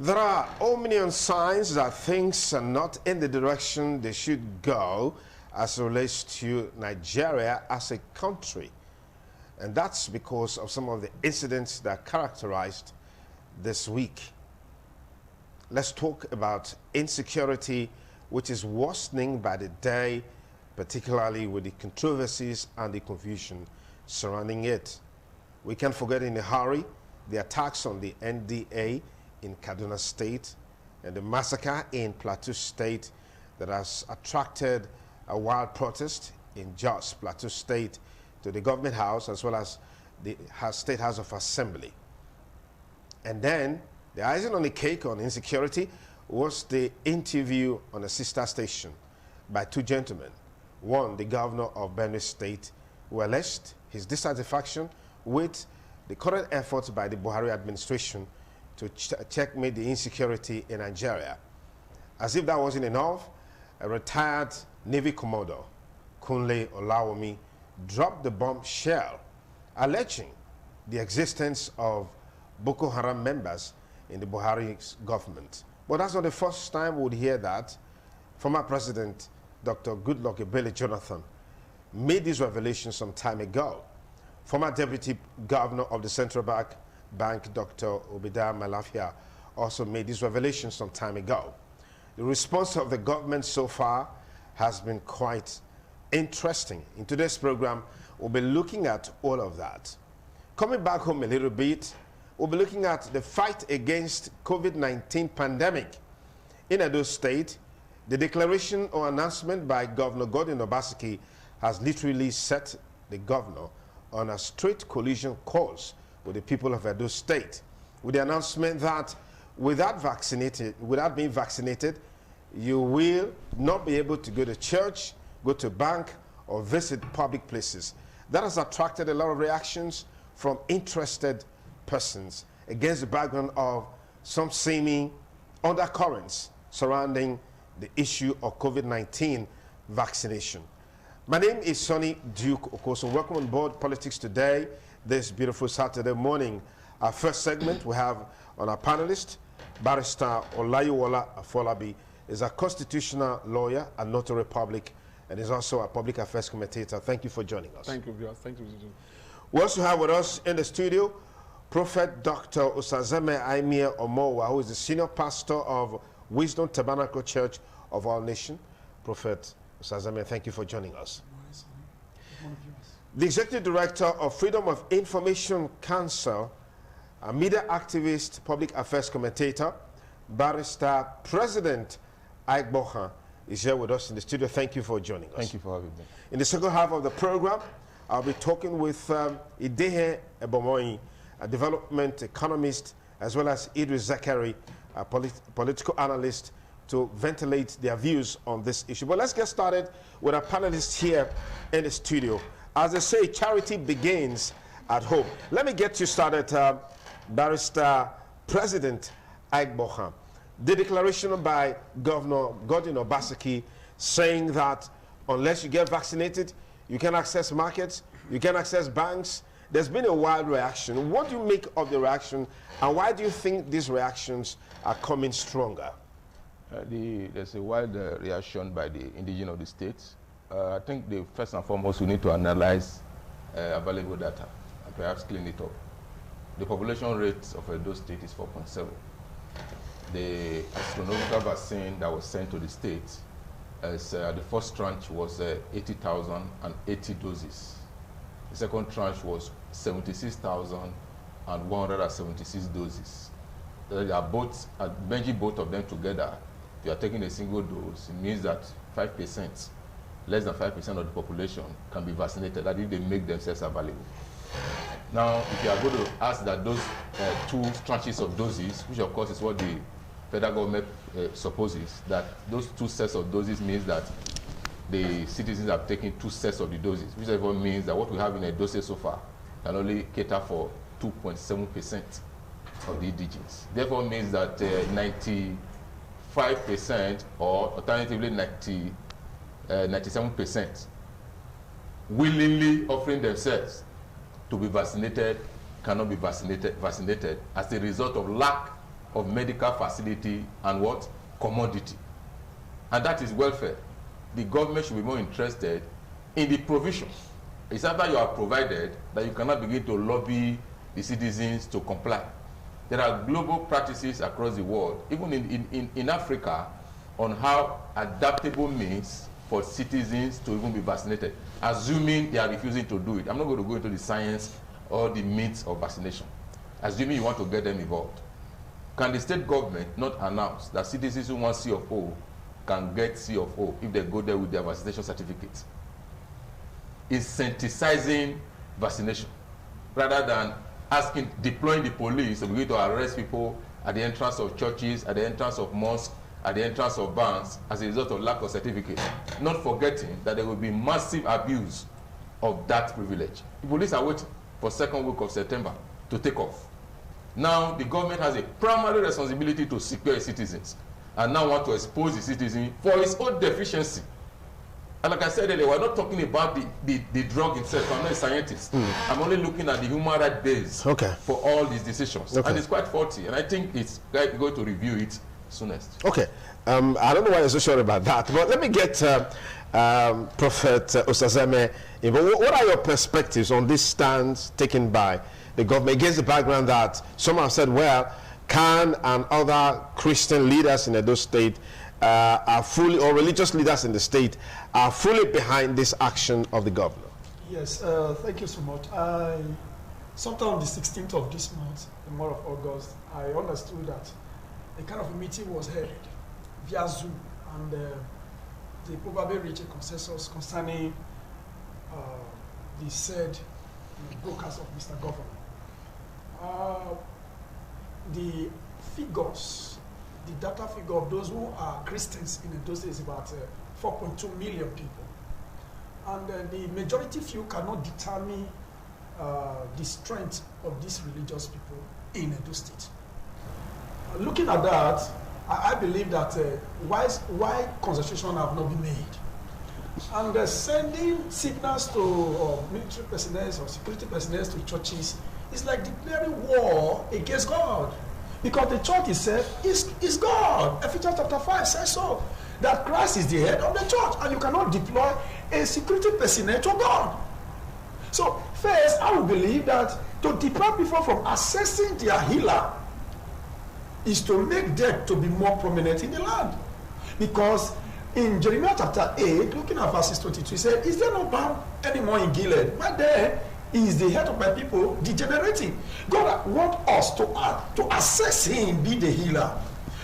There are ominous signs that things are not in the direction they should go as it relates to Nigeria as a country. And that's because of some of the incidents that characterized this week. Let's talk about insecurity, which is worsening by the day, particularly with the controversies and the confusion surrounding it. We can't forget in a hurry the attacks on the NDA in Kaduna State and the massacre in Plateau State that has attracted a wild protest in Jos, Plateau State, to the government house as well as the State House of Assembly. And then the icing on the cake on insecurity was the interview on a sister station by two gentlemen. One, the governor of Benue State, who alleged his dissatisfaction with the current efforts by the Buhari administration to checkmate the insecurity in Nigeria. As if that wasn't enough, a retired Navy Commodore, Kunle Olawomi, dropped the bombshell alleging the existence of Boko Haram members in the Buhari's government. But that's not the first time we would hear that. Former President Dr. Goodluck Ebele Jonathan made these revelations some time ago. Former Deputy Governor of the Central Bank, Dr. Obadiah Malafia, also made these revelations some time ago. The response of the government so far has been quite interesting. In today's program, we'll be looking at all of that. Coming back home a little bit, we'll be looking at the fight against COVID-19 pandemic. In Edo State, the declaration or announcement by Governor Godwin Obaseki has literally set the governor on a straight collision course with the people of Edo State, with the announcement that without being vaccinated, you will not be able to go to church, go to bank, or visit public places. That has attracted a lot of reactions from interested persons against the background of some seeming undercurrents surrounding the issue of COVID-19 vaccination. My name is Sonny Duke Okoso. Welcome on board Politics Today this beautiful Saturday morning. Our first segment we have on our panelist, Barrister Olayiwola Afolabi, is a constitutional lawyer and notary public, and is also a public affairs commentator. Thank you for joining us. Thank you, viewers. Thank you. We also have with us in the studio Prophet Dr. Osazeme Aimie Omowa, who is the senior pastor of Wisdom Tabernacle Church of All Nation. Prophet Osazeme, thank you for joining us. The Executive Director of Freedom of Information Council, a media activist, public affairs commentator, Barrister President Ike Bohan, is here with us in the studio. Thank you for joining us. Thank you for having me. In the second half of the program, I'll be talking with Idehe Ebomoyi, a development economist, as well as Idris Zakari, a political analyst, to ventilate their views on this issue. But let's get started with our panelists here in the studio. As they say, charity begins at home. Let me get you started, Barrister President Ike Bohan. The declaration by Governor Godwin Obaseki saying that unless you get vaccinated, you can access markets, you can access banks. There's been a wild reaction. What do you make of the reaction, and why do you think these reactions are coming stronger? There's a wild reaction by the indigenous of the states. I think first and foremost we need to analyze available data and perhaps clean it up. The population rate of Edo State is 4.7. The astronomical vaccine that was sent to the state, the first tranche was 80,080 doses. The second tranche was 76,176 doses. They are both, merging both of them together, if you are taking a single dose, it means that 5%, less than 5% of the population can be vaccinated, that if they make themselves available. Now, if you are going to ask that those two tranches of doses, which of course is what the federal government supposes, that those two sets of doses means that the citizens have taken two sets of the doses, which therefore means that what we have in a dosage so far can only cater for 2.7% of the indigens. Therefore means that 95% or alternatively 97% willingly offering themselves to be vaccinated cannot be vaccinated as a result of lack of medical facility and what? Commodity. And that is welfare. The government should be more interested in the provision. It's after you are provided that you cannot begin to lobby the citizens to comply. There are global practices across the world, even in Africa, on how adaptable means for citizens to even be vaccinated, assuming they are refusing to do it. I'm not going to go into the science or the myths of vaccination. Assuming you want to get them involved. Can the state government not announce that citizens who want C of O can get C of O if they go there with their vaccination certificate? Incentivizing vaccination rather than deploying the police to begin to arrest people at the entrance of churches, at the entrance of mosques, at the entrance of banks as a result of lack of certificate, not forgetting that there will be massive abuse of that privilege. The police are waiting for second week of September to take off. Now the government has a primary responsibility to secure its citizens and now want to expose the citizen for its own deficiency. And like I said earlier, we're not talking about the drug itself. I'm not a scientist. I'm only looking at the human rights base for all these decisions. And it's quite faulty. And I think it's going to review it soonest. Okay. I don't know why you're so sure about that. But let me get Prophet Osazeme involved. What are your perspectives on this stance taken by the government against the background that some have said, well, Khan and other Christian leaders in Edo State are fully, or religious leaders in the state are fully behind this action of the governor? Yes, thank you so much. Sometime on the 16th of this month, the month of August, I understood that a kind of a meeting was held via Zoom, and they probably reached a consensus concerning the said broadcast of Mr. Governor. The figures, the data figure of those who are Christians in those days is about 4.2 million people. And the majority few cannot determine the strength of these religious people in Edo State. Looking at that, I believe that why concentration have not been made. And sending signals to military personnel or security personnel to churches is like declaring war against God. Because the church itself is God. Ephesians chapter 5 says so. That Christ is the head of the church, and you cannot deploy a security personnel to God. So first, I would believe that to deprive people from accessing their healer is to make death to be more prominent in the land. Because in Jeremiah chapter 8, looking at verses 22, he said, is there no balm anymore in Gilead? But there is the head of my people degenerating. God wants us to access him, be the healer.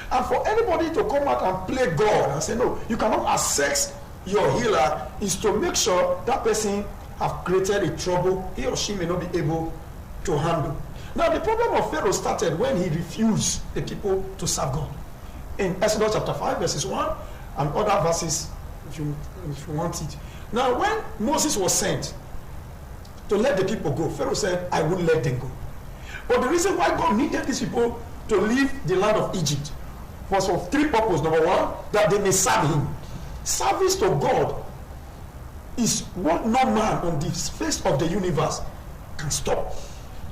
And for anybody to come out and play God and say, no, you cannot access your healer, is to make sure that person have created a trouble he or she may not be able to handle. Now, the problem of Pharaoh started when he refused the people to serve God. In Exodus chapter 5, verses 1, and other verses, if you want it. Now, when Moses was sent to let the people go, Pharaoh said, I won't let them go. But the reason why God needed these people to leave the land of Egypt was for three purposes. Number one, that they may serve him. Service to God is what no man on the face of the universe can stop.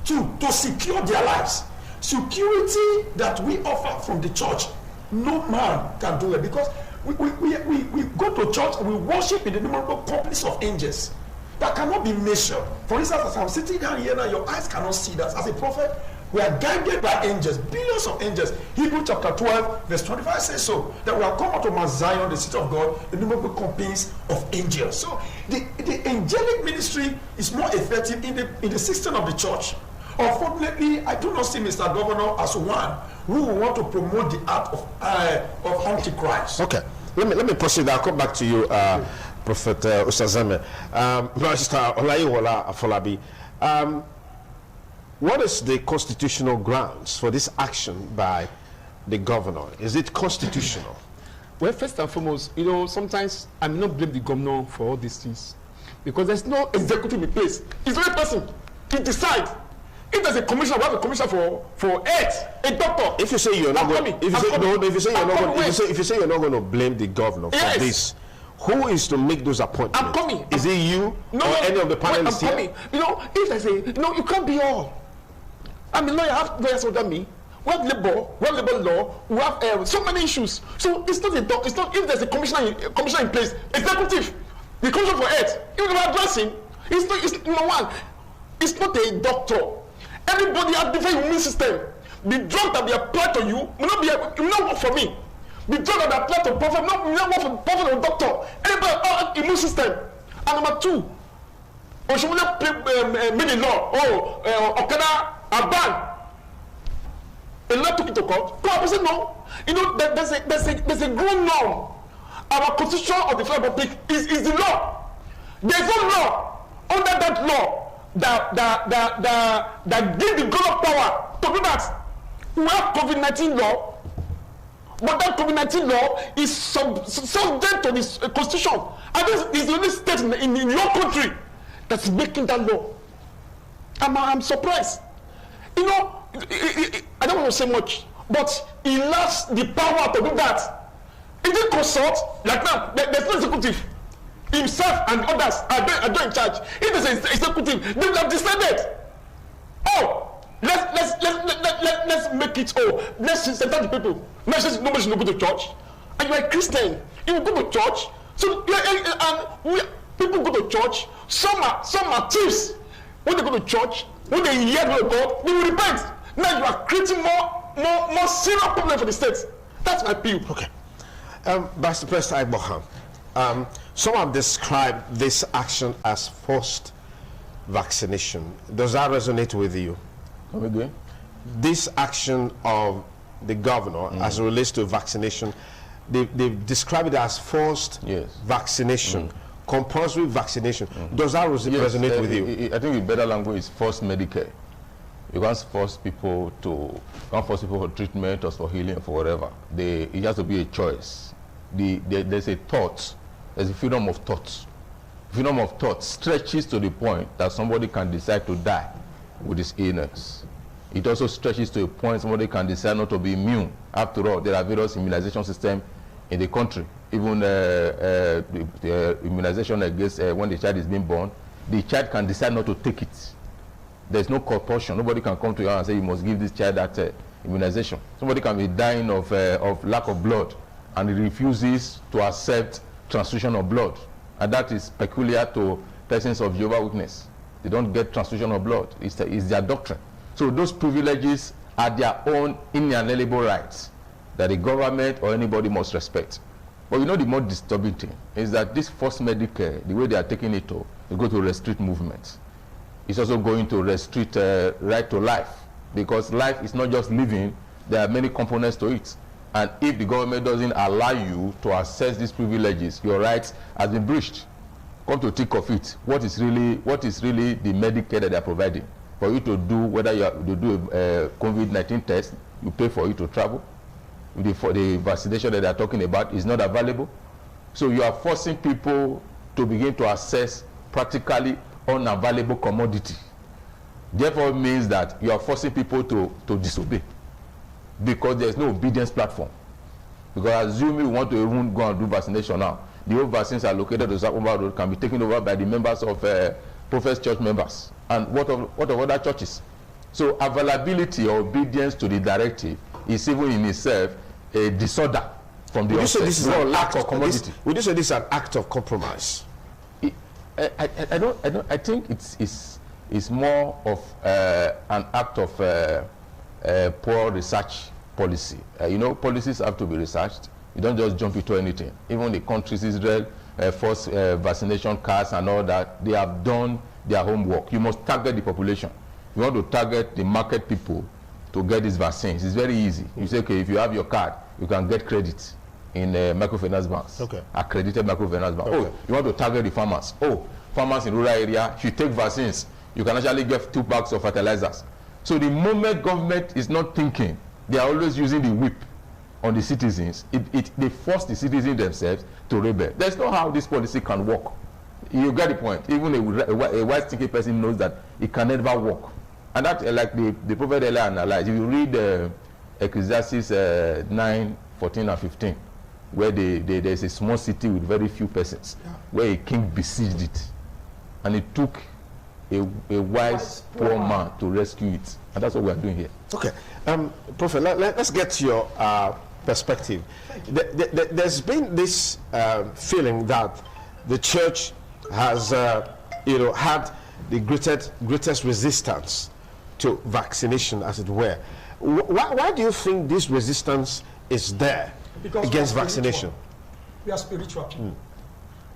Two, to secure their lives. Security that we offer from the church, no man can do it, because we go to church and we worship in the innumerable companies of angels that cannot be measured. For instance, as I'm sitting down here now, your eyes cannot see that. As a prophet, we are guided by angels, billions of angels. Hebrews chapter 12, verse 25 says so, that we are come out of Mount Zion, the city of God, the innumerable companies of angels. So the angelic ministry is more effective in the system of the church. Unfortunately, I do not see Mr. Governor as one who will want to promote the art of Antichrist. Okay, let me proceed. I'll come back to you, Prophet Osazeme. Master Olayiwola Afolabi, what is the constitutional grounds for this action by the governor? Is it constitutional? Well, first and foremost, sometimes I may not blame the governor for all these things, because there's no executive in place. It's the person. He decides. If there's a commissioner, we have a commissioner for health, a doctor. If you say you're not going, if you say you're not going to blame the governor for this, who is to make those appointments? I'm coming. Is it you or any of the panelists here? I'm coming. If I say no, you can't be all. I'm a lawyer. I have lawyers under me. labor, we have labor law, we have so many issues. So it's not it's not if there's a commissioner in place, executive, the commissioner for health, even if addressing, it's number one. It's not a doctor. Everybody has different immune system. The drug that they apply to you will not work for me. The drug that they apply to prophet will not work for prophet or doctor. Everybody has immune system. And number two, Oshimole made a law. Okada Aban. A law took it to court. Court said no. You know, there's a grown norm. Our constitution of the Federal Republic is the law. There's no law under that law that give the grown power to do that. We have COVID-19 law, but that COVID-19 law is subject to this constitution. And this is the only state in your country that's making that law. I'm surprised. You know, I don't want to say much, but he lacks the power to do that. He didn't consult, like now, there's no executive. Himself and others are not in charge. If there's an executive, they have decided, let's make it, let's center the people. Nobody should go to church. And you're a Christian, you go to church. So people go to church. Some are thieves. When they go to church, when they hear the word of God, they will repent. Now you are creating more serious problem for the state. That's my view. Okay. Vice President Ibrahim, some have described this action as forced vaccination. Does that resonate with you? Come again? This action of the governor as it relates to vaccination, they've described it as forced vaccination, compulsory vaccination. Does that resonate with you? I think the better language is forced Medicare. You can't force people for treatment or for healing or for whatever. It has to be a choice. There's a thought. There's a freedom of thought. Freedom of thought stretches to the point that somebody can decide to die with this illness. It also stretches to a point somebody can decide not to be immune. After all, there are various immunization systems in the country. Even the immunization against when the child is being born, the child can decide not to take it. There's no compulsion. Nobody can come to you and say you must give this child that immunization. Somebody can be dying of lack of blood, and he refuses to accept transfusion of blood, and that is peculiar to persons of Jehovah's Witness. They don't get transfusion of blood. It's their doctrine. So those privileges are their own inalienable rights that the government or anybody must respect. But you know, the more disturbing thing is that this forced Medicare, the way they are taking it to, is going to restrict movement. It's also going to restrict right to life, because life is not just living. There are many components to it. And if the government doesn't allow you to access these privileges, your rights have been breached. Come to think of it, what is really the Medicare that they are providing? For you to do, whether you do a COVID-19 test, you pay for it to travel. For the vaccination that they are talking about is not available. So you are forcing people to begin to access practically unavailable commodity. Therefore, it means that you are forcing people to disobey, because there is no obedience platform. Because assuming we want to even go and do vaccination now, the old vaccines are located to Sakuma Road, can be taken over by the members of Prophet's Church members. And what of other churches? So availability or obedience to the directive is even in itself a disorder from the Would you say this is an act of commodity? Would you say this is an act of compromise? I think it's more of an act of poor research policy. You know, policies have to be researched. You don't just jump into anything. Even the countries, Israel, forced vaccination cards and all that, they have done their homework. You must target the population. You want to target the market people to get these vaccines. It's very easy. You say, okay, if you have your card, you can get credit in microfinance banks. Okay. Accredited microfinance bank. Okay. Oh, you want to target the farmers. Oh, farmers in rural area, if you take vaccines, you can actually get 2 bags of fertilizers. So the moment government is not thinking, they are always using the whip on the citizens. They force the citizens themselves to rebel. There's no how this policy can work. You get the point. Even a wise thinking person knows that it can never work. And that, like the prophet earlier analyzed, if you read Ecclesiastes 9, 14 and 15, where there's a small city with very few persons, where a king besieged it. And it took a wise poor man to rescue it. And that's what we are doing here. Okay. Prophet, let's get to your perspective. There's been this feeling that the church has had the greatest resistance to vaccination, as it were. Why do you think this resistance is there against vaccination? We are spiritual people.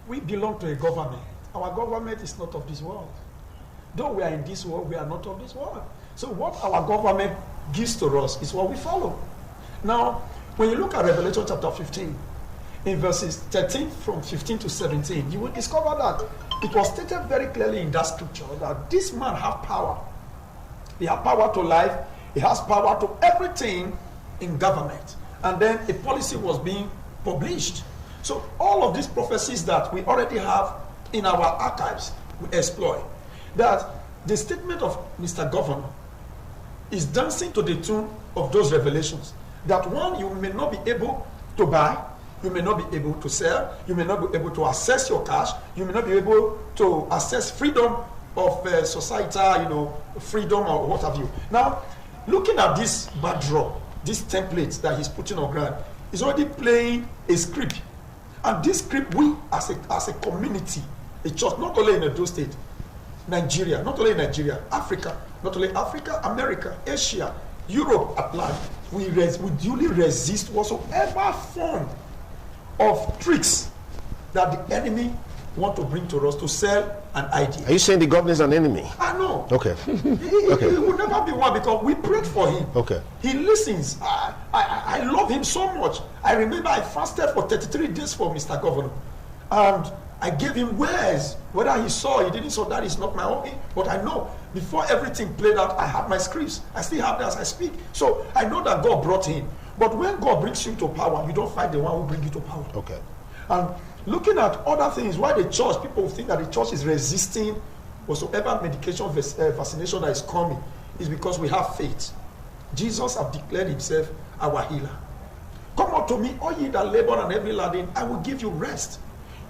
We belong to a government. Our government is not of this world. Though we are in this world, we are not of this world. So what our government gives to us is what we follow. Now, when you look at Revelation chapter 15, in verses 13 from 15 to 17, you will discover that it was stated very clearly in that scripture that this man has power. He has power to life. He has power to everything in government. And then a policy was being published. So all of these prophecies that we already have in our archives, we exploit. That the statement of Mr. Governor is dancing to the tune of those revelations. That one, you may not be able to buy, you may not be able to sell, you may not be able to access your cash, you may not be able to access freedom of societal, freedom or what have you. Now, looking at this backdrop, this template that he's putting on ground, is already playing a script. And this script, we as a community, a church, not only in Edo State, Nigeria, not only Nigeria, Africa, not only Africa, America, Asia, Europe at large, we duly resist whatsoever form of tricks that the enemy want to bring to us to sell an idea. Are you saying the government is an enemy? I know. Okay. He will never be one because we prayed for him. Okay. He listens. I love him so much. I remember I fasted for 33 days for Mr. Governor. And I gave him words. Whether he saw, he didn't saw, that is not my own. But I know before everything played out, I have my scripts. I still have them as I speak. So I know that God brought him. But when God brings you to power, you don't fight the one who brings you to power. Okay. And looking at other things, why the church, people think that the church is resisting whatsoever medication vaccination that is coming, is because we have faith. Jesus has declared himself our healer. Come unto me, all ye that labor and heavy laden, I will give you rest.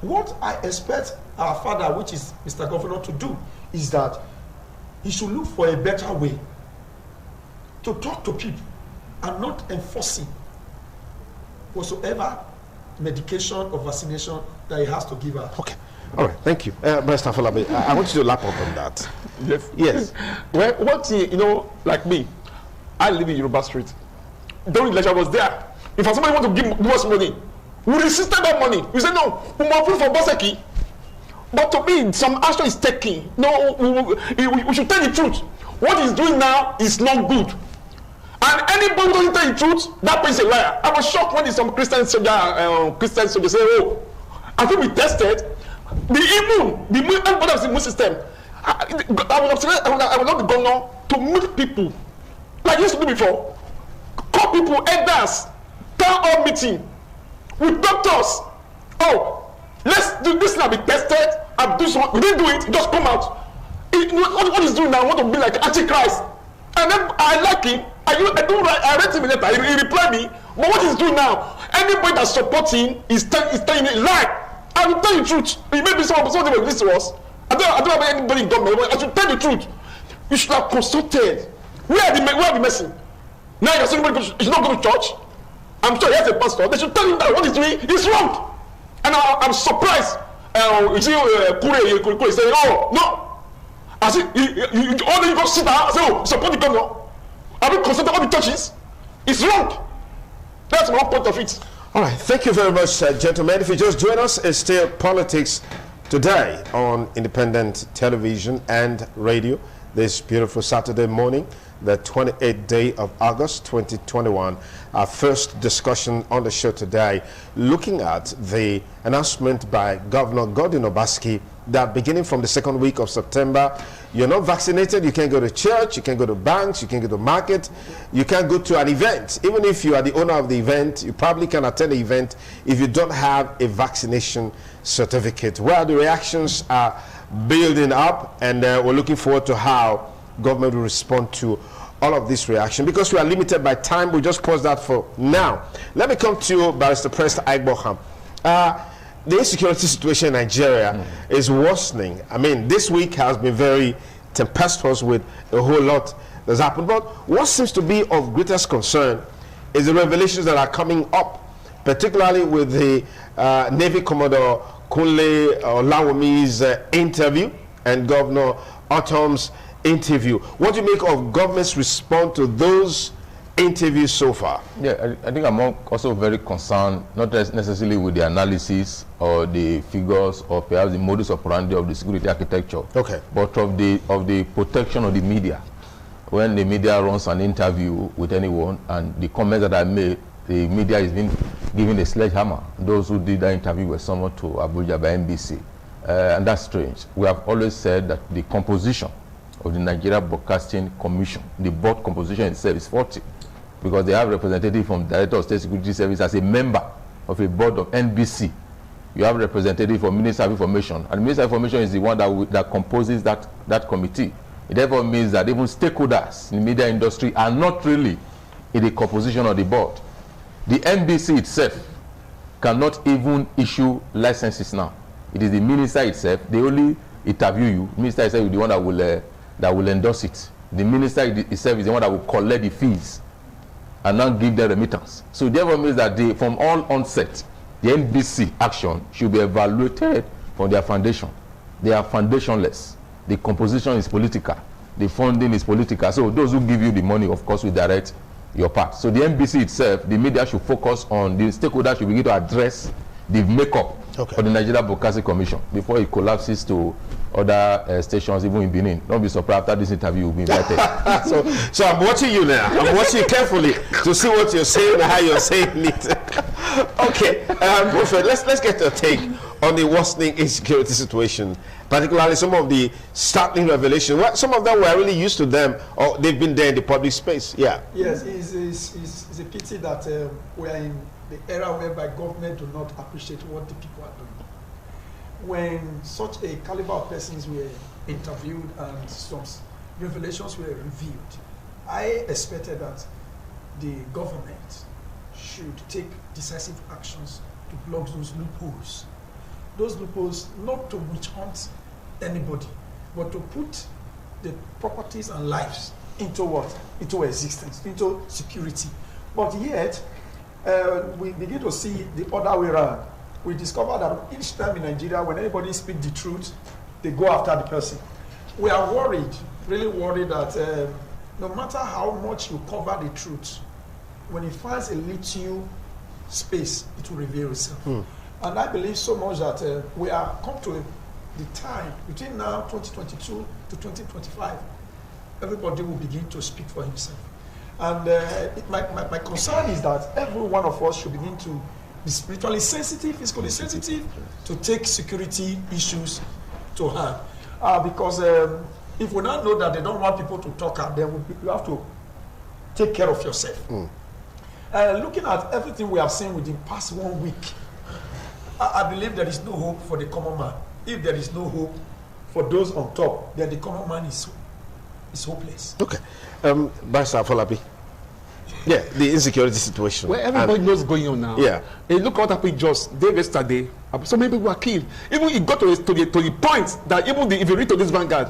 What I expect our father, which is Mr. Governor, to do is that he should look for a better way to talk to people and not enforcing whatsoever medication or vaccination that he has to give out. Okay. All right. Thank you. Mr. Falabi, I want you to lap up on that. Yes. Yes. Well, like me, I live in Yoruba Street. During the election, I was there. If somebody want to give us money, we resisted that money. We said, no, we must put for Boseki. But to me, some action is taking. No, we should tell the truth. What he's doing now is not good. And anybody who doesn't tell the truth, that person is a liar. I was shocked when some Christian soldier say, oh, I think we tested everybody was in the immune system. I was not the governor to meet people like I used to do before. Call people, elders, town hall meeting with doctors. Oh, let's do this now, be tested and do something. We didn't do it, just come out. What he's doing now, I want to be like Antichrist. And then I like him. I read him in letter. He replied me. But what he's doing now, anybody that supports him is telling me lie. I will tell you the truth. It may be something will listen to us. I don't have anybody in government, but I should tell the truth. You should have consulted. Where are the messing? Now you're saying he should not go to church. I'm sure he has a pastor. They should tell him that what he's doing is wrong. And I'm surprised. You see, Kure saying, oh, no. I said, you go sit down and say, oh, support the governor. Have you consulted all the churches? It's wrong. That's one point of it. All right. Thank you very much, gentlemen. If you just join us, it's still Politics Today on independent television and radio this beautiful Saturday morning, the 28th day of August 2021. Our first discussion on the show today, looking at the announcement by Governor Godwin Obaseki that beginning from the second week of September, you're not vaccinated, you can't go to church, you can't go to banks, you can't go to market, you can't go to an event. Even if you are the owner of the event, you probably can attend the event if you don't have a vaccination certificate. Well, the reactions are building up, and we're looking forward to how government will respond to all of this reaction. Because we are limited by time, we'll just pause that for now. Let me come to you, Barrister Prester Aigboham. the insecurity situation in Nigeria is worsening. I mean, this week has been very tempestuous with a whole lot that's happened. But what seems to be of greatest concern is the revelations that are coming up, particularly with the Navy Commodore Kunle Olawomi's interview and Governor Otom's interview. What do you make of government's response to those interviews so far? Yeah, I think I'm also very concerned, not necessarily with the analysis or the figures or perhaps the modus operandi of the security architecture, okay, but of the protection of the media. When the media runs an interview with anyone and the comments that I made, the media is being given a sledgehammer. Those who did that interview were summoned to Abuja by NBC, and that's strange. We have always said that the composition of the Nigeria Broadcasting Commission, the board composition itself is faulty, because they have representative from Director of State Security Service as a member of a board of NBC. You have representative from Minister of Information, and the Minister of Information is the one that composes that committee. It therefore means that even stakeholders in the media industry are not really in the composition of the board. The NBC itself cannot even issue licenses now. It is the minister itself. They only interview you. The minister itself is the one that will endorse it. The minister itself is the one that will collect the fees and now give the remittance. So therefore means that from all onset, the NBC action should be evaluated from their foundation. They are foundationless. The composition is political. The funding is political. So those who give you the money, of course, will direct your part. So the NBC itself, the media should focus on, the stakeholders should begin to address the makeup for the Nigeria Broadcasting Commission before it collapses to other stations, even in Benin. Don't be surprised after this interview will be invited. so I'm watching you now. I'm watching you carefully to see what you're saying and how you're saying it. Okay, Prophet, let's get a take on the worsening insecurity situation, particularly some of the startling revelations. Well, some of them we're really used to them, or they've been there in the public space. Yeah. Yes, it's a pity that we are in the era whereby government do not appreciate what the people are doing. When such a caliber of persons were interviewed and some revelations were revealed, I expected that the government should take decisive actions to block those loopholes. Those loopholes, not to witch hunt anybody, but to put the properties and lives into what? Into existence, into security. But yet, we begin to see the other way around. We discover that each time in Nigeria, when anybody speaks the truth, they go after the person. We are worried, really worried that no matter how much you cover the truth, when it finds a little space, it will reveal itself. And I believe so much that we are come to the time between now 2022 to 2025, everybody will begin to speak for himself. And my concern is that every one of us should begin to be spiritually sensitive, physically sensitive, to take security issues to hand. Because if we now know that they don't want people to talk out, then you have to take care of yourself. Looking at everything we have seen within the past 1 week, I believe there is no hope for the common man. If there is no hope for those on top, then the common man is hopeless. Okay. Barrister Afolabi. Yeah, the insecurity situation. Well, everybody knows what's going on now. Yeah. And look what happened just yesterday. So many people were killed. Even it got to the point that even if you read to this Vanguard,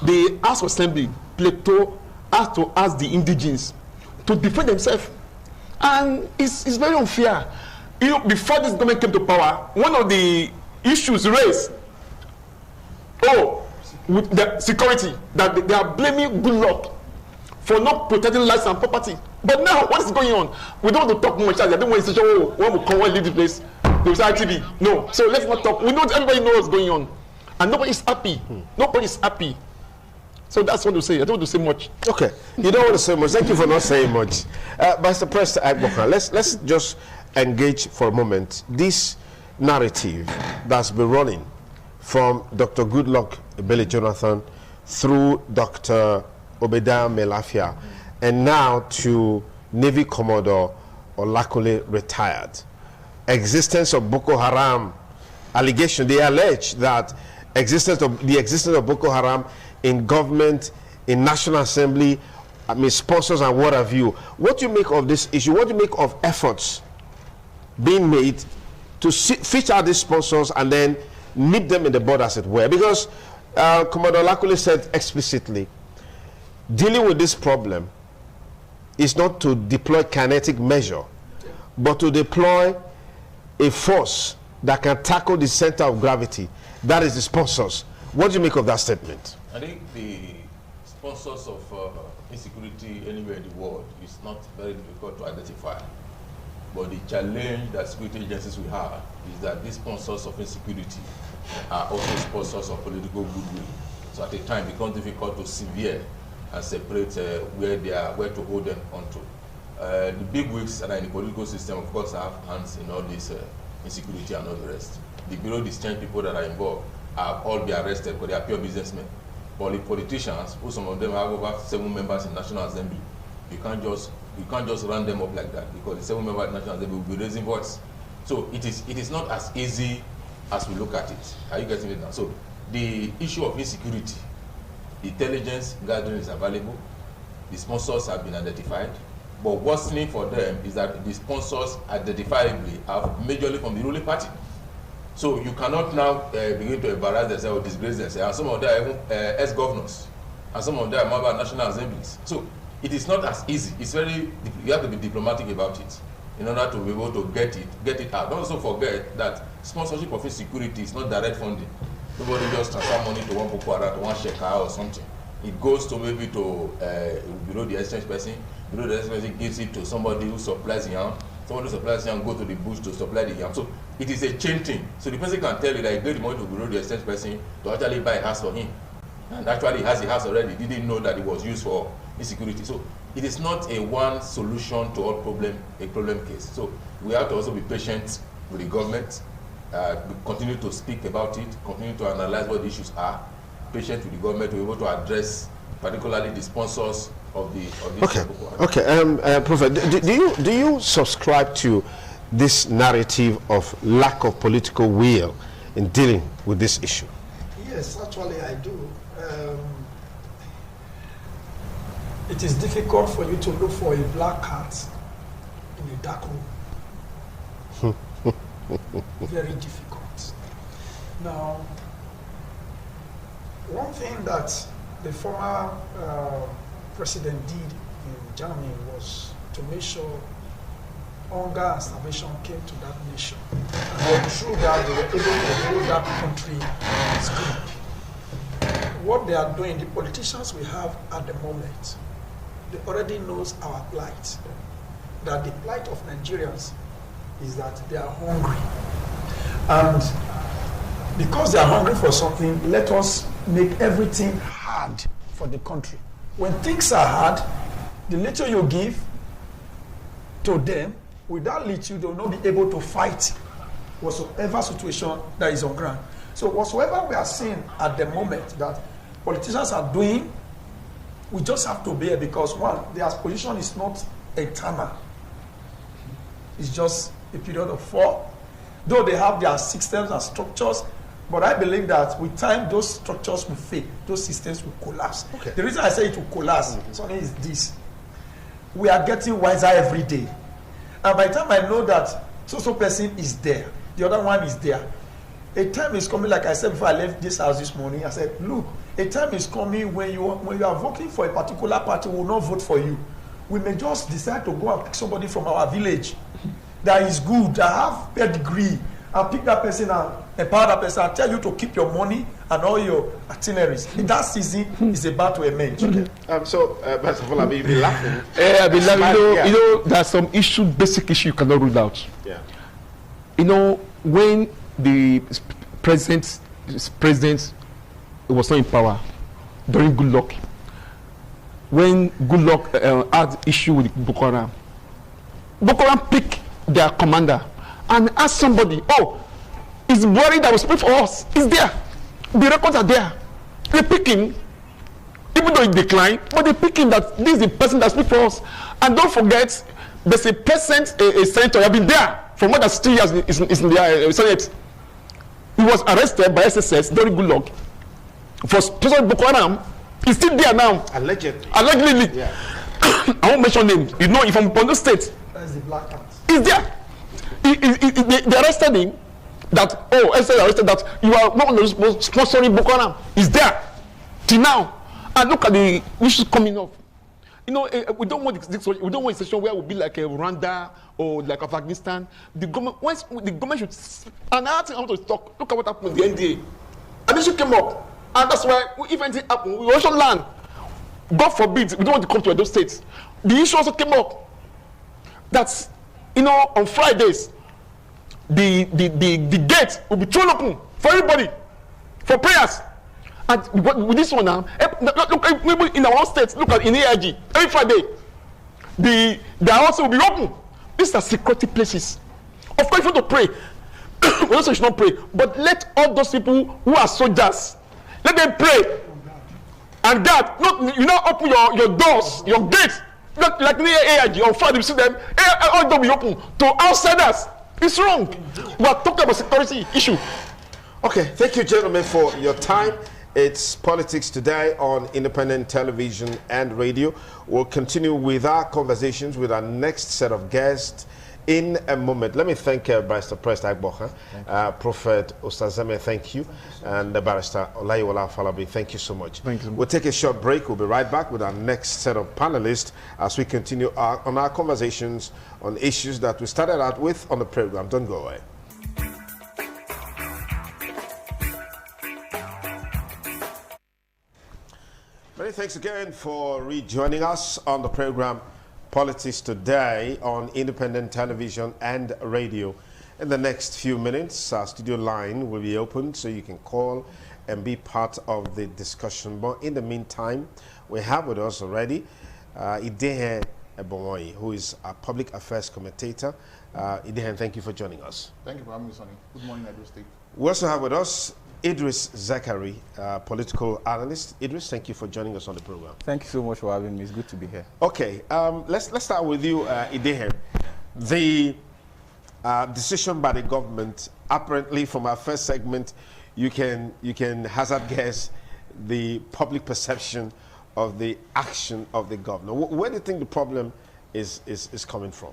the House of Assembly, Plateau, has to ask the indigenes to defend themselves. And it's very unfair. You know, before this government came to power, one of the issues raised, with the security, that they are blaming good luck for not protecting lives and property. But now, what is going on? We don't want to talk much. I don't want to say, when we come and leave the place, they will say TV. No. So let's not talk. We know everybody knows what's going on. And nobody is happy. Nobody is happy. So that's what to say. I don't want to say much. Okay. You don't want to say much. Thank you for not saying much. Mr. President Agbokra, let's just engage for a moment. This narrative that's been running from Dr. Goodluck Ebele Jonathan through Dr. Obadiah Melafia and now to Navy Commodore Olakunle retired. Existence of Boko Haram allegation. They allege that the existence of Boko Haram in government, in National Assembly, sponsors and what have you. What do you make of this issue? What do you make of efforts being made to fish out these sponsors and then nip them in the bud, as it were? Because Commodore Lakule said explicitly, dealing with this problem is not to deploy kinetic measure, but to deploy a force that can tackle the center of gravity. That is the sponsors. What do you make of that statement? I think the sponsors of insecurity anywhere in the world is not very difficult to identify. But the challenge that security agencies will have is that these sponsors of insecurity are also sponsors of political goodwill. So at a time it becomes difficult to sever and separate where to hold them onto. The big wigs that are in the political system, of course, have hands in all this insecurity and all the rest. The Bureau d'Exchange people that are involved have all been arrested because they are pure businessmen. But the politicians, who some of them have over 7 members in National Assembly, you can't just run them up like that, because the 7 members in National Assembly will be raising voice. So it is not as easy as we look at it. Are you getting it now? So the issue of insecurity, intelligence gathering is available, the sponsors have been identified, but worsening for them is that the sponsors identifiably are majorly from the ruling party. So you cannot now begin to embarrass themselves or disgrace themselves. And some of them are even ex-governors, and some of them are members of national assemblies. So it is not as easy. It's very, you have to be diplomatic about it in order to be able to get it out. Don't also forget that sponsorship of insecurity is not direct funding. Nobody just transfer money to one Boko Haram, to one Sheka or something. It goes to maybe to below the exchange person. Below the exchange person gives it to somebody who supplies yam. Somebody who supplies yam go to the bush to supply the yam. So it is a chain thing. So the person can tell you that he gave the money to below the exchange person to actually buy a house for him. And actually he has a house already. He didn't know that it was used for insecurity. So it is not a one solution to all problem case. So we have to also be patient with the government, continue to speak about it, continue to analyze what the issues are, patient with the government to be able to address particularly the sponsors of this. Okay, Prophet, do you subscribe to this narrative of lack of political will in dealing with this issue? Yes, actually I do. It is difficult for you to look for a black cat in a dark room. Very difficult. Now, one thing that the former president did in Germany was to make sure hunger and starvation came to that nation. And through that, they were able to hold that country as good. What they are doing, the politicians we have at the moment, they already knows our plight. That the plight of Nigerians is that they are hungry. And because they are hungry for something, let us make everything hard for the country. When things are hard, the little you give to them, with that little, they will not be able to fight whatsoever situation that is on ground. So whatsoever we are seeing at the moment that politicians are doing, we just have to bear, because one, their position is not eternal. It's just a period of 4. Though they have their systems and structures, but I believe that with time, those structures will fail. Those systems will collapse. Okay. The reason I say it will collapse, Sonny, is this. We are getting wiser every day. And by the time I know that so person is there, the other one is there, a time is coming, like I said before I left this house this morning, I said, look, a time is coming when you are voting for a particular party, we will not vote for you. We may just decide to go and pick somebody from our village that is good, that have pedigree, and pick that person and empower that person and tell you to keep your money and all your itineraries. That season is about to emerge. Okay. So, first of all, I've been laughing. I've been laughing. You know, there's some basic issue you cannot rule out. Yeah. You know, when the president was not in power during Good Luck, when Good Luck had issue with Boko Haram picked their commander and asked somebody, oh, is Buhari that was speak for us? Is there? The records are there. They pick him, even though he declined, but they pick him that this is the person that speaks for us. And don't forget, there's a senator, have been there for more than 3 years in the Senate. He was arrested by SSS during Good Luck for President Boko Haram. He's still there now. Allegedly. Yeah. I won't mention names. You know, if I'm from the state. That's the black cat. He's there. They arrested him. That arrested that you are not sponsoring Boko Haram. Is there till now? And look at the issues coming up. You know, we don't want a situation where we'll be like a Rwanda or like Afghanistan. The government should. And another thing I want to talk. Look at what happened with the NDA. And this issue came up, and that's why if anything happens, we also learn. God forbid, we don't want to come to Edo State. The issue also came up that, you know, on Fridays, the gate will be thrown open for everybody for prayers. And with this one now, look in our own states, look at in EDSG, every Friday, the house will be open. These are security places. Of course, if you want to pray, we also should not pray, but let all those people who are soldiers, let them pray. And God, you not open your doors, your gates, not like near EDSG on Friday, you see them, all doors be open to outsiders. It's wrong. We are talking about security issue. Okay, thank you, gentlemen, for your time. It's Politics Today on independent television and radio. We'll continue with our conversations with our next set of guests in a moment. Let me thank Barrister Prest Agboha, Prophet Ostazeme, thank you, and Barrister Olayiwola Falabi, thank you so much. Thank you. We'll take a short break. We'll be right back with our next set of panelists as we continue on our conversations on issues that we started out with on the program. Don't go away. Many thanks again for rejoining us on the program Politics Today on independent television and radio. In the next few minutes, our studio line will be open so you can call and be part of the discussion. But in the meantime, we have with us already Idehen Ebonwoyi, who is a public affairs commentator. Idehen, thank you for joining us. Thank you for having me, Sonny. Good morning, Edo State. We also have with us Idris Zakari, political analyst. Idris, thank you for joining us on the program. Thank you so much for having me. It's good to be here. Okay, let's start with you, Idehen. The decision by the government, apparently from our first segment, you can hazard guess the public perception of the action of the governor. Where do you think the problem is coming from?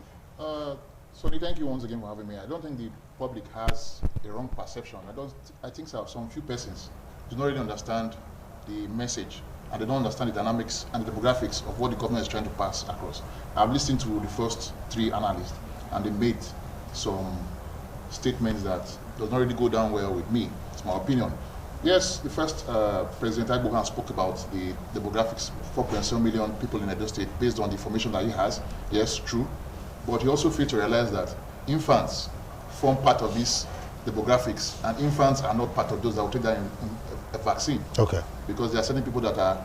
Sonny, thank you once again for having me. I don't think the public has a wrong perception. I think some few persons do not really understand the message, and they don't understand the dynamics and the demographics of what the government is trying to pass across. I've listened to the first three analysts, and they made some statements that does not really go down well with me. It's my opinion. Yes, the first President Agboha spoke about the demographics, 4.7 million people in Edo State based on the information that he has. Yes, true. But he also failed to realize that infants form part of these demographics, and infants are not part of those that will take a vaccine. Okay. Because there are certain people that are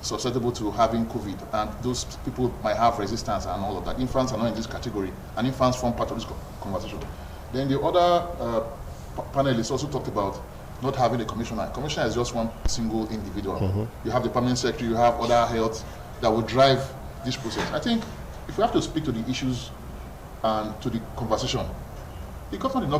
susceptible to having COVID, and those people might have resistance and all of that. Infants are not in this category, and infants form part of this conversation. Then the other panelists also talked about not having a commissioner. A commissioner is just one single individual. Mm-hmm. You have the permanent secretary, you have other health that will drive this process. I think if we have to speak to the issues and to the conversation, the government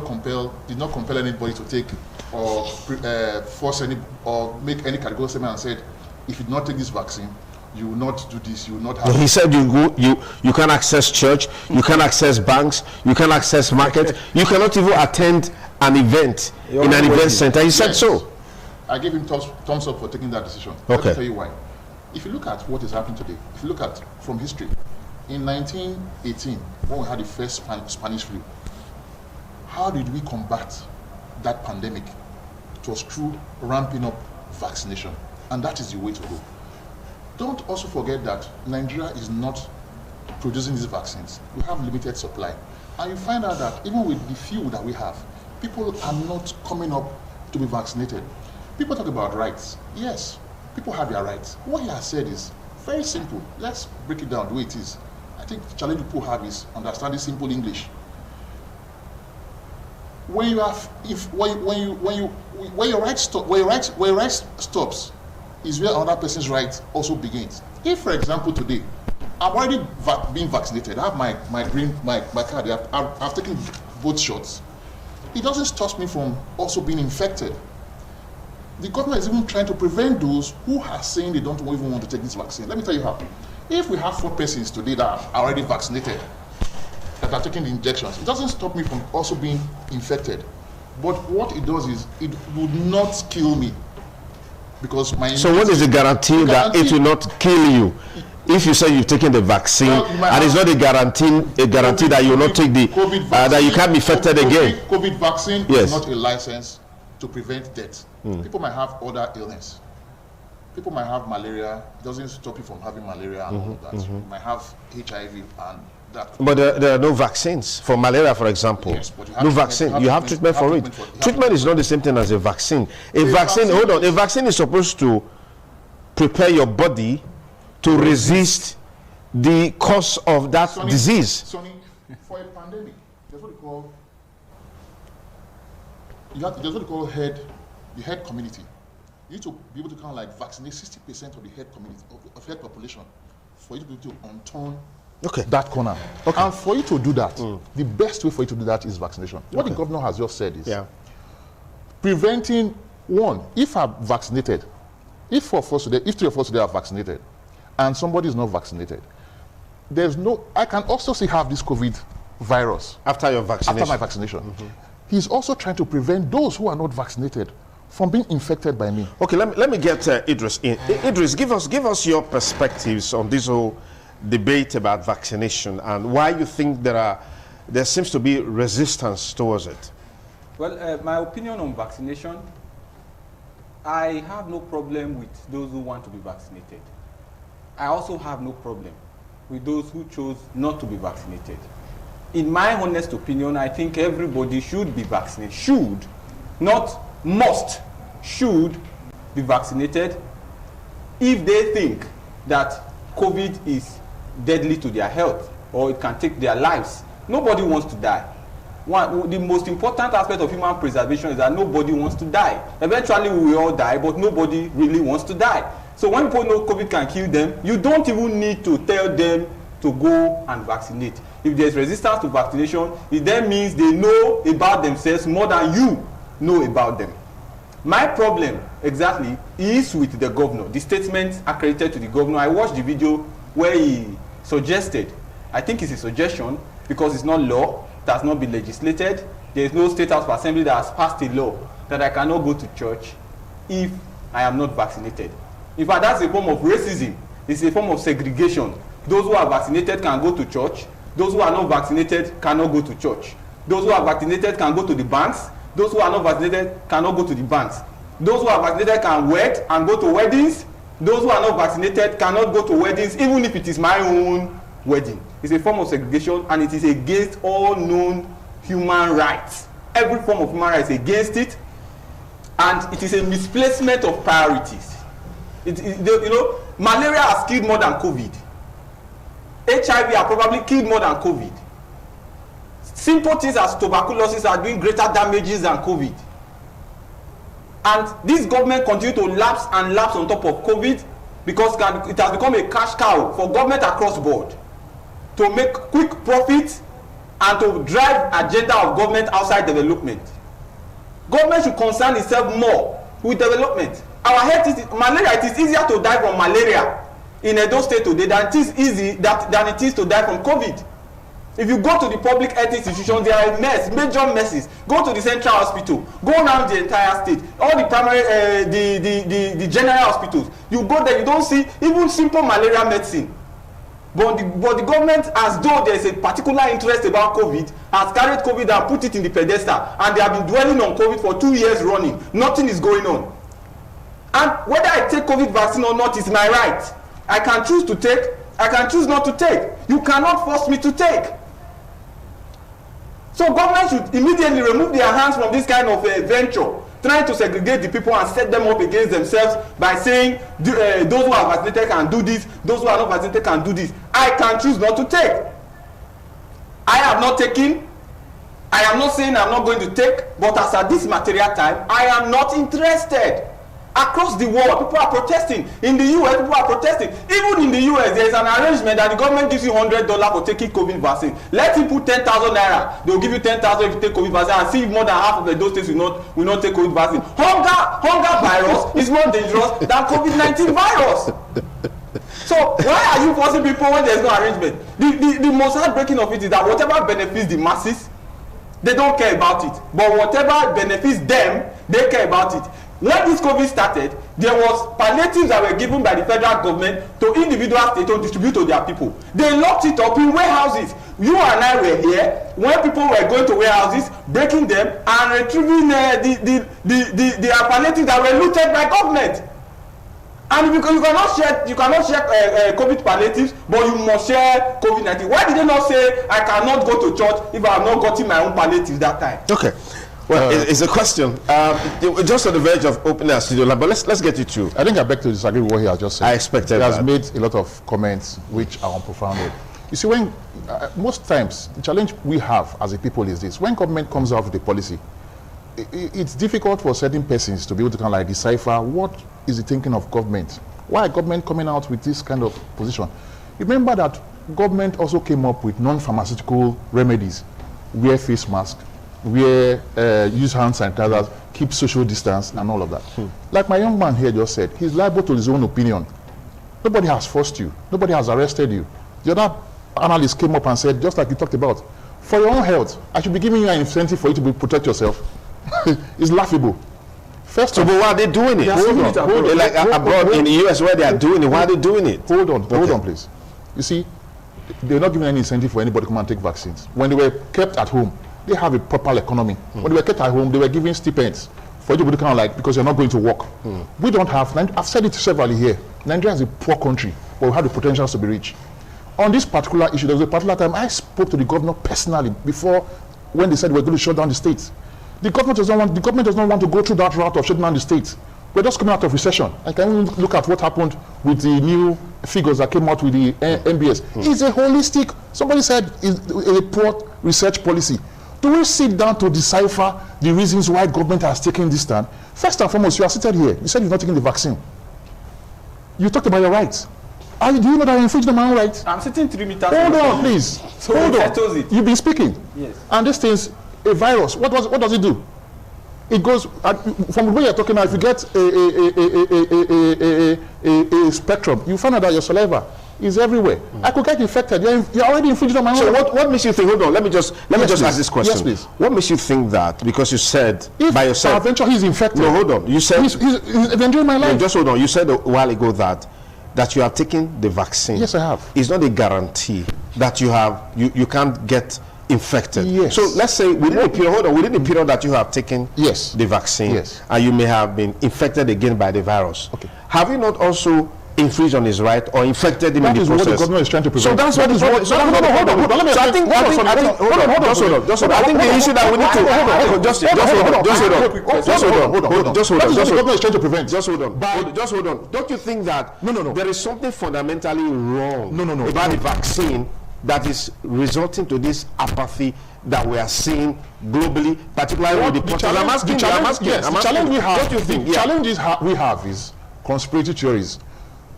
did not compel anybody to take or force any or make any categorical statement and said, if you do not take this vaccine, you will not do this, you will not have. He said you can't access church, you can't access banks, you can't access market, you cannot even attend an event in an event center. He said so. I gave him thumbs up for taking that decision. Okay. Let me tell you why. If you look at what is happening today, if you look at from history, in 1918, when we had the first Spanish flu, how did we combat that pandemic? It was through ramping up vaccination, and that is the way to go. Don't also forget that Nigeria is not producing these vaccines. We have limited supply, and you find out that even with the few that we have, people are not coming up to be vaccinated. People talk about rights. Yes, people have their rights. What he has said is very simple. Let's break it down the way it is. I think the challenge people have is understanding simple English. When you have, when your right stops, is where another person's right also begins. If, for example, today I'm already being vaccinated, I have my card, I've taken both shots. It doesn't stop me from also being infected. The government is even trying to prevent those who are saying they don't even want to take this vaccine. Let me tell you how. If we have 4 persons today that are already vaccinated, that are taking the injections. It doesn't stop me from also being infected. But what it does is it would not kill me. Because my So what is the guarantee that it will not kill you? If you say you've taken the vaccine, and it's not a guarantee that you will not take the that you can't be infected again. COVID vaccine is not a license to prevent death. People might have other illness. People might have malaria. It doesn't stop you from having malaria and all that. You might have HIV and that. But there are no vaccines for malaria, for example. Yes, but you have no treatment, vaccine. You have treatment for it. Treatment is not the same thing as a vaccine. A vaccine. Hold on. A vaccine is supposed to prepare your body to resist the cause of that disease. Sonny, for a pandemic, there's what they call the herd community. You need to be able to kind of like vaccinate 60% of the herd community of herd population for you to be able to unturn that corner. And for you to do that, the best way for you to do that is vaccination. What the governor has just said is preventing one. If I'm vaccinated, if 3 of us today are vaccinated, and somebody is not vaccinated, I can also still have this COVID virus after your vaccination. After my vaccination. He's also trying to prevent those who are not vaccinated from being infected by me. Okay, let me get Idris in. Idris, give us your perspectives on this whole debate about vaccination and why you think there seems to be resistance towards it. Well, my opinion on vaccination, I have no problem with those who want to be vaccinated. I also have no problem with those who chose not to be vaccinated. In my honest opinion, I think everybody should be vaccinated. Should, not must, should be vaccinated if they think that COVID is deadly to their health or it can take their lives. Nobody wants to die. The most important aspect of human preservation is that nobody wants to die. Eventually we will all die, but nobody really wants to die. So when people know COVID can kill them, you don't even need to tell them to go and vaccinate. If there's resistance to vaccination, it then means they know about themselves more than you know about them. My problem exactly is with the governor. The statement accredited to the governor, I watched the video where he suggested, I think it's a suggestion because it's not law, it has not been legislated. There is no state house of assembly that has passed a law that I cannot go to church if I am not vaccinated. In fact, that's a form of racism. It's a form of segregation. Those who are vaccinated can go to church. Those who are not vaccinated cannot go to church. Those who are vaccinated can go to the banks. Those who are not vaccinated cannot go to the banks. Those who are vaccinated can wed and go to weddings. Those who are not vaccinated cannot go to weddings, even if it is my own wedding. It's a form of segregation and it is against all known human rights. Every form of human rights is against it, and it is a misplacement of priorities. Malaria has killed more than COVID. HIV has probably killed more than COVID. Simple things as tuberculosis are doing greater damages than COVID. And this government continues to lapse and lapse on top of COVID because it has become a cash cow for government across the board to make quick profits and to drive agenda of government outside development. Government should concern itself more with development. Our health is malaria. It is easier to die from malaria in Edo State today than it is to die from COVID. If you go to the public health institutions, there are major messes. Go to the central hospital, go around the entire state, all the primary, the general hospitals. You go there, you don't see even simple malaria medicine. But the government, as though there is a particular interest about COVID, has carried COVID and put it in the pedestal, and they have been dwelling on COVID for 2 years running. Nothing is going on. And whether I take COVID vaccine or not is my right. I can choose to take, I can choose not to take. You cannot force me to take. So government should immediately remove their hands from this kind of venture, trying to segregate the people and set them up against themselves by saying those who are vaccinated can do this, those who are not vaccinated can do this. I can choose not to take. I have not taken. I am not saying I'm not going to take, but as at this material time, I am not interested. Across the world, people are protesting. In the US, people are protesting. Even in the US, there is an arrangement that the government gives you $100 for taking COVID vaccine. Let him put 10,000 naira. They will give you 10,000 if you take COVID vaccine, and see if more than half of those states will not take COVID vaccine. Hunger virus is more dangerous than COVID-19 virus. So why are you forcing people when there's no arrangement? The most heartbreaking of it is that whatever benefits the masses, they don't care about it. But whatever benefits them, they care about it. When this COVID started, there was palliatives that were given by the federal government to individual states to distribute to their people. They locked it up in warehouses. You and I were here when people were going to warehouses, breaking them and retrieving the palliatives that were looted by government. And you cannot share COVID palliatives, but you must share COVID-19. Why did they not say I cannot go to church if I have not gotten my own palliatives that time? Okay. Well, it's a question. Just on the verge of opening our studio, but let's get it through. I think I beg to disagree with what he has just said. I expected He has that. made a lot of comments which are unprofounded. You see, when most times the challenge we have as a people is this: when government comes out with a policy, it's difficult for certain persons to be able to kind of like decipher what is the thinking of government. Why government coming out with this kind of position? Remember that government also came up with non-pharmaceutical remedies: wear face mask, wear use hand sanitizers, keep social distance, and all of that. Like my young man here just said, he's liable to his own opinion. Nobody has forced you. Nobody has arrested you. The other analyst came up and said, just like you talked about, for your own health, I should be giving you an incentive for you to protect yourself. It's laughable. First So, but why are they doing it? Hold on. Like abroad in the US where they are doing it, why are they doing it? Hold on, please. You see, they're not giving any incentive for anybody to come and take vaccines. When they were kept at home, they have a proper economy. When they were kept at home, they were giving stipends for you to kind of like, because you're not going to work. We don't have, I've said it severally here, Nigeria is a poor country, but we have the potentials to be rich. On this particular issue, there was a particular time I spoke to the governor personally before, when they said we're going to shut down the states. The government does not want to go through that route of shutting down the states. We're just coming out of recession. I can look at what happened with the new figures that came out with the MBS. It's a holistic, somebody said it's a poor research policy. Do we sit down to decipher the reasons why government has taken this stand? First and foremost, you are seated here. You said you've not taken the vaccine. You talked about your rights. Do you know that I infringed on my own rights? I'm sitting 3 meters. Hold on, please. So Hold settles on. it. You've been speaking. Yes. And this thing's a virus. What does it do? It goes from the way you're talking now. If you get a spectrum, you find out that your saliva is everywhere. I could get infected. You're already infringing on my own. So what makes you think? Hold on. Let me just ask this question. Yes, please. What makes you think that? Because you said If by yourself. peradventure he's infected. No, hold on. You said he's enjoying my life. no, just hold on. You said a while ago that you have taken the vaccine. Yes, I have. It's not a guarantee that you can't get infected. Yes. So let's say within the period that you have taken the vaccine, and you may have been infected again by the virus. Okay. Have you not also infringed on his right or infected him in the process? That is what the government is trying to prevent. So that's what is what. So hold on. So I think the issue that we need to just hold on. That's what the government is trying to prevent. Just hold on. Don't you think that there is something fundamentally wrong about the vaccine that is resulting to this apathy that we are seeing globally, particularly with the challenge we have is conspiracy theories.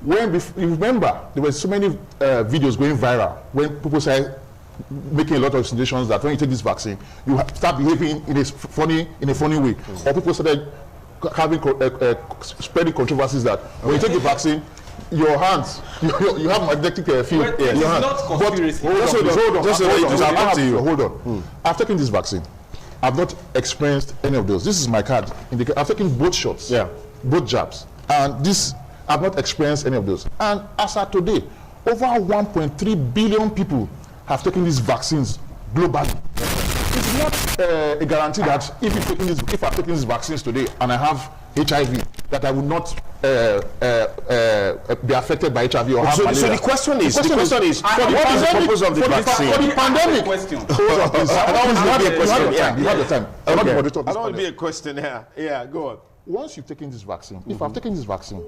When you remember, there were so many videos going viral when people started making a lot of insinuations that when you take this vaccine, you start behaving in a funny way, or people started having spreading controversies that when you take the vaccine, your hands, you have magnetic field. It's not conspiracy. Hold on. I've taken this vaccine. I've not experienced any of those. This is my card. I've taken both shots, both jabs, and this. I've not experienced any of those. And as of today, over 1.3 billion people have taken these vaccines globally. It's not a guarantee that if I've taken these vaccines today and I have HIV, that I will not be affected by HIV or have malaria. So the question is, what is the purpose of the vaccine? For the pandemic. Hold on, please. I don't want to be a question. You have the time. I don't want to be a question here. Yeah, go on. Once you've taken this vaccine, if I've taken this vaccine,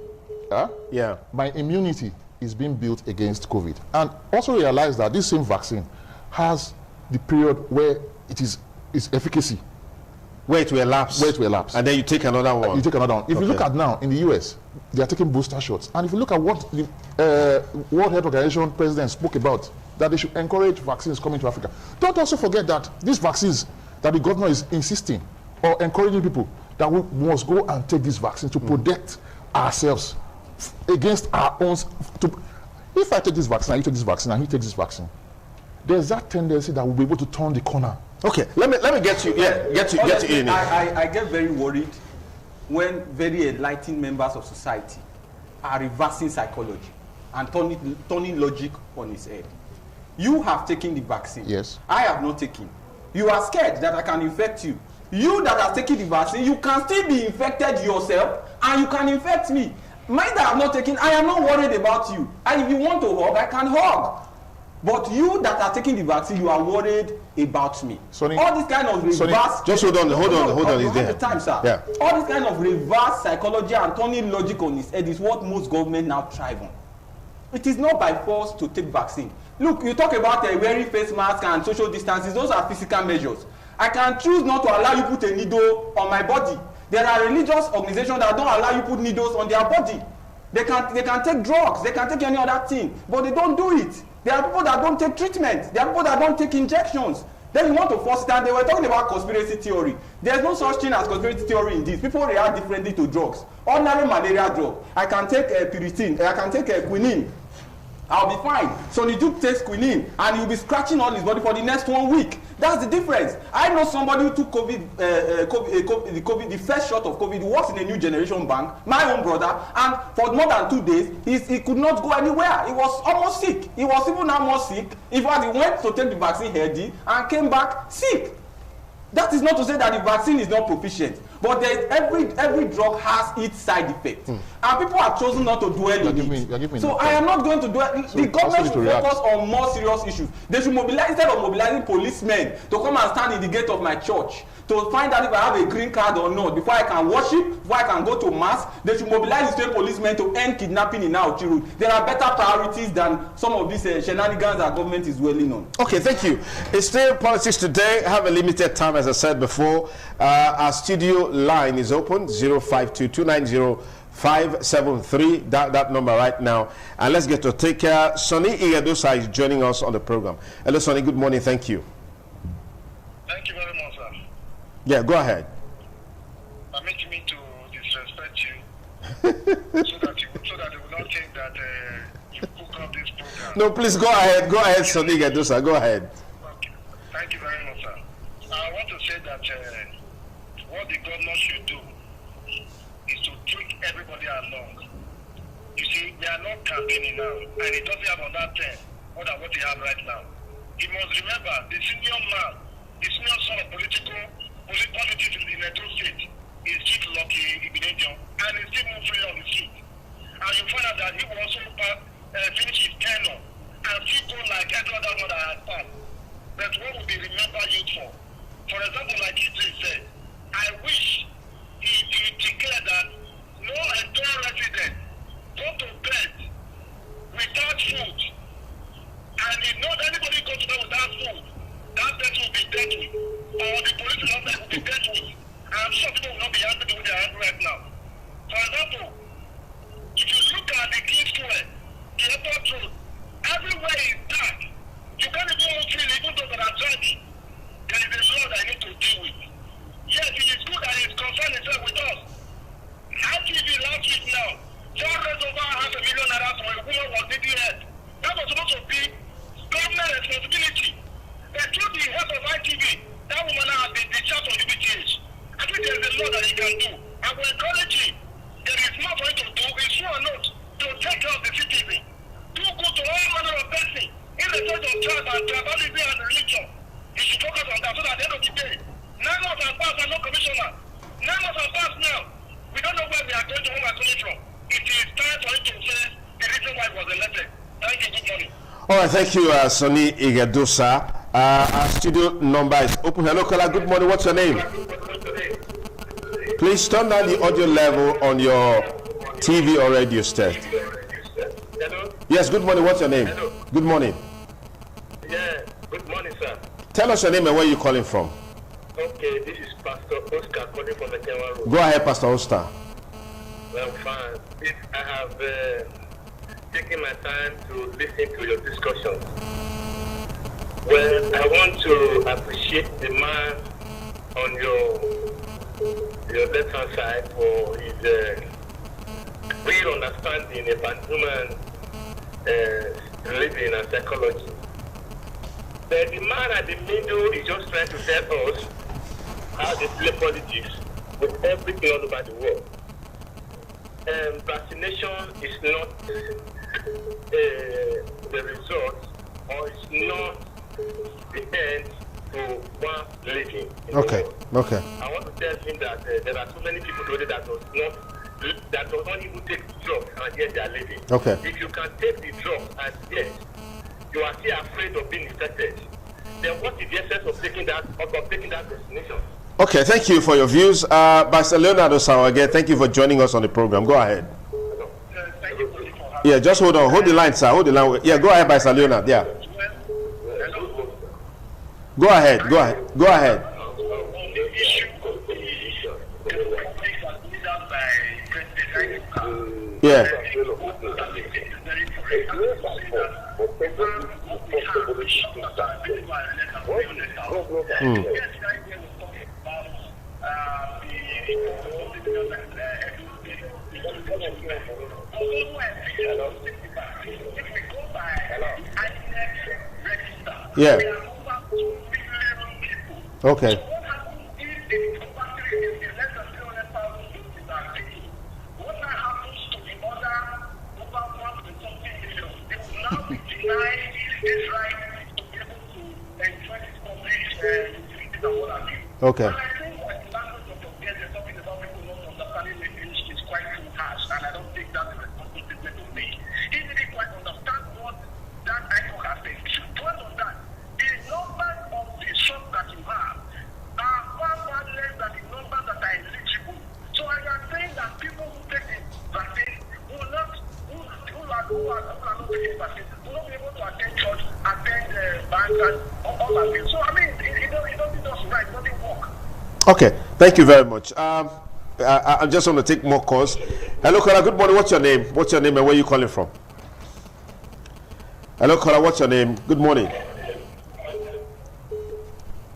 my immunity is being built against COVID. And also realize that this same vaccine has the period where its efficacy. Where it will elapse. And then you take another one. If you look at now, in the US, they are taking booster shots. And if you look at what the World Health Organization president spoke about, that they should encourage vaccines coming to Africa. Don't also forget that these vaccines that the governor is insisting or encouraging people that we must go and take these vaccines to protect ourselves against our own. If I take this vaccine, and you take this vaccine, and he takes this vaccine, there's that tendency that we'll be able to turn the corner. Okay, let me get you. Yeah, get you in. I get very worried when very enlightened members of society are reversing psychology and turning logic on its head. You have taken the vaccine. Yes. I have not taken. You are scared that I can infect you. You that have taken the vaccine, you can still be infected yourself and you can infect me. Mine that have not taken, I am not worried about you. And if you want to hug, I can hug. But you that are taking the vaccine, you are worried about me. Sonny, all this kind of reverse... just hold on, is there. The time, sir. Yeah. All this kind of reverse psychology and turning logic on its head is what most government now thrive on. It is not by force to take vaccine. Look, you talk about wearing face mask and social distances. Those are physical measures. I can choose not to allow you put a needle on my body. There are religious organizations that don't allow you put needles on their body. They can take drugs, they can take any other thing, but they don't do it. There are people that don't take treatment. There are people that don't take injections. Then you want to force it, and they were talking about conspiracy theory. There's no such thing as conspiracy theory in this. People react differently to drugs. Ordinary malaria drug, I can take pyridine, I can take quinine. I'll be fine. So the Duke takes quinine and he'll be scratching on his body for the next 1 week. That's the difference. I know somebody who took the first shot of COVID, who works in a new generation bank, my own brother, and for more than 2 days, he could not go anywhere. He was almost sick. He was even now more sick. In fact, he went to take the vaccine healthy and came back sick. That is not to say that the vaccine is not proficient, but every drug has its side effects, and people have chosen not to dwell on it. So I am not going to dwell. The government should focus on more serious issues. They should mobilize, instead of mobilizing policemen to come and stand in the gate of my church to find out if I have a green card or not before I can worship, before I can go to mass. They should mobilize the state policemen to end kidnapping in Auchi Road. There are better priorities than some of these shenanigans that government is dwelling on. Okay, thank you. It's still politics today. I have a limited time, as I said before. Our studio line is open, 052-290-573, that number right now. And let's get to take care. Sonny Igadosa is joining us on the program. Hello, Sonny. Good morning. Thank you. Thank you very much, sir. Yeah, go ahead. Permit me to disrespect you so that they will not think that you cook up this program. No, please go ahead. Go ahead, Sonny Igadosa. Go ahead. Okay. Thank you very much, sir. I want to say that what the government should do is to take everybody along. You see, they are not campaigning now, and it doesn't have on that more than what they have right now. You must remember, the senior man, the senior son of politics in the Edo State is Chief Lucky Ibinedion, and he's still moving free on the seat. And you find out that he will also finish his tenure and still go like every other one that has passed. But what will be remembered youth for? For example, like Idris said, I wish he declared that no entire resident go to bed without food. And if not anybody goes to bed without food, that person will be dealt with. Or the police officer will be dealt with. I'm sure people will not be happy with their hand right now. For example, if you look at the King Square, the airport road, everywhere is dark. You can't even feel even those that are driving. There is a law that I need to deal with. Yes, it is good that he's concerned himself with us. ITV last week now, just raised over $500,000 for a woman was needing help. That was supposed to be government responsibility. But through the help of ITV, that woman has been discharged from UBTH. I think there is a law that he can do. I will encourage him. There is more for him to do. It's sure or not to take care of the citizen. Do good to all manner of person. In the sense of tribe and tribalism and religion, you should focus on that so that at the end of the day, none of our past are no commissioner. None of our past now. We don't know where we are going to, where we are coming from. It is time for him to say the reason why he was elected. Thank you. Good morning. All right, thank you, Sonny Igadosa. Our studio number is open. Hello, caller. Good morning. What's your name? Please turn down the audio level on your TV or radio set. Hello? Yes, good morning. What's your name? Hello. Good morning. Yeah, good morning, sir. Tell us your name and where you're calling from. Okay, this is Pastor Oscar calling from the Kenwa Road. Go ahead, Pastor Oster. Well, fine. I have taken my time to listen to your discussion. Well, I want to appreciate the man on your left-hand side for his real understanding about human religion and psychology. But the man at the middle is just trying to tell us how they play politics with everything all over the world. Vaccination is not the result, or it's not the end to one living. Okay. Okay. I want to tell him that there are so many people today that does not even take the drugs and yet they are living. Okay. If you can take the drugs and yet you are still afraid of being infected, then what is the essence of taking that vaccination? Okay, thank you for your views. Pastor Leonardo Sawage, thank you for joining us on the program. Go ahead. Thank you for Yeah, just hold on. Hold the line, sir. Hold the line. Yeah, go ahead, Pastor Leonardo. Yeah. Go ahead. Go ahead. Go ahead. Yeah. Yeah. Okay. Okay. Okay, thank you very much. I just want to take more calls. Hello, caller. Good morning. What's your name? What's your name and where are you calling from? Hello, caller. What's your name? Good morning.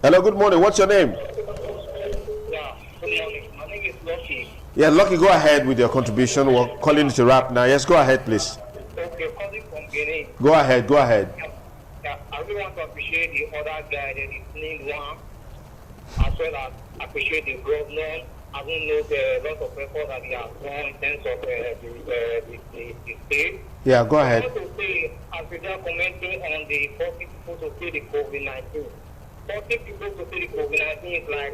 Hello, good morning. What's your name? Yeah, good morning. My name is Lucky. Yeah, Lucky, go ahead with your contribution. We're calling it a wrap now. Yes, go ahead, please. Okay, calling from Guinea. Go ahead, go ahead. Yeah, I really want to appreciate the other guy that is named one, as well as appreciate the governor. I don't know the lot of effort that he has done in terms of the state. Yeah, go ahead. I want to say, as we are commenting on the 40 people to see the COVID-19, 40 people to see the COVID-19 is like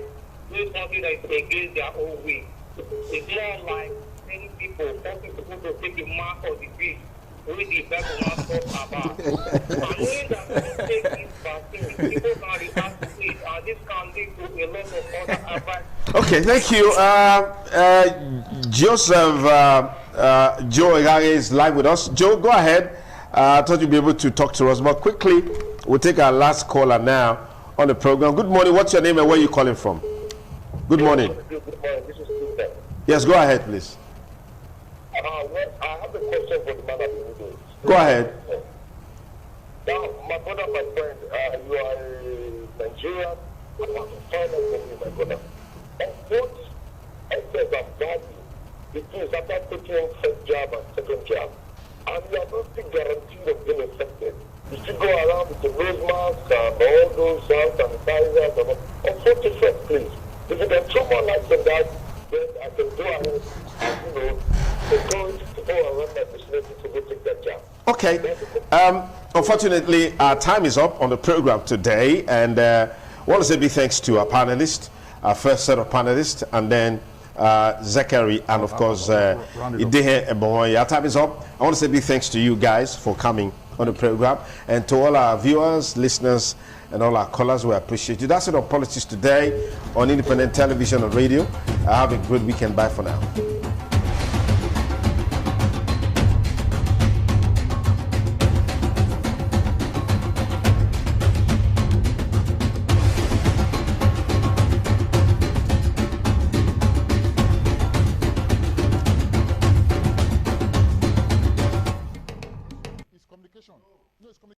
doing something that is against their own way. It's more like many people, 40 people to take the mark of the beast. With the Bible talk about. And knowing that we take this vaccine, people can react to it, and this can lead to a lot of other advice. Okay, thank you. Joseph Joe Egare is live with us. Joe, go ahead. I thought you'd be able to talk to us, but quickly, we'll take our last caller now on the program. Good morning. What's your name and where are you calling from? Good morning. Good morning. This is Stephen. Yes, go ahead, please. Well, I have a question for the man at the middle. Go ahead. Now, my brother, my friend, you are a Nigerian. I want to find out from you, my brother. Of what excess and value it is after taking first jab and second jab, and you are not still guaranteed of being infected. You still go around with the nose mask and all those hand sanitizers and all. Of what effect, please? If you can throw more light on that, then I can go ahead and, Okay. Unfortunately, our time is up on the program today, and I want to say big thanks to our panelists, our first set of panelists, and then Zachary, and of course, Idehe Ebohoye. Our time is up. I want to say big thanks to you guys for coming on the program, and to all our viewers, listeners, and all our callers. We appreciate you. That's it on Politics Today on Independent Television and Radio. Have a good weekend. Bye for now.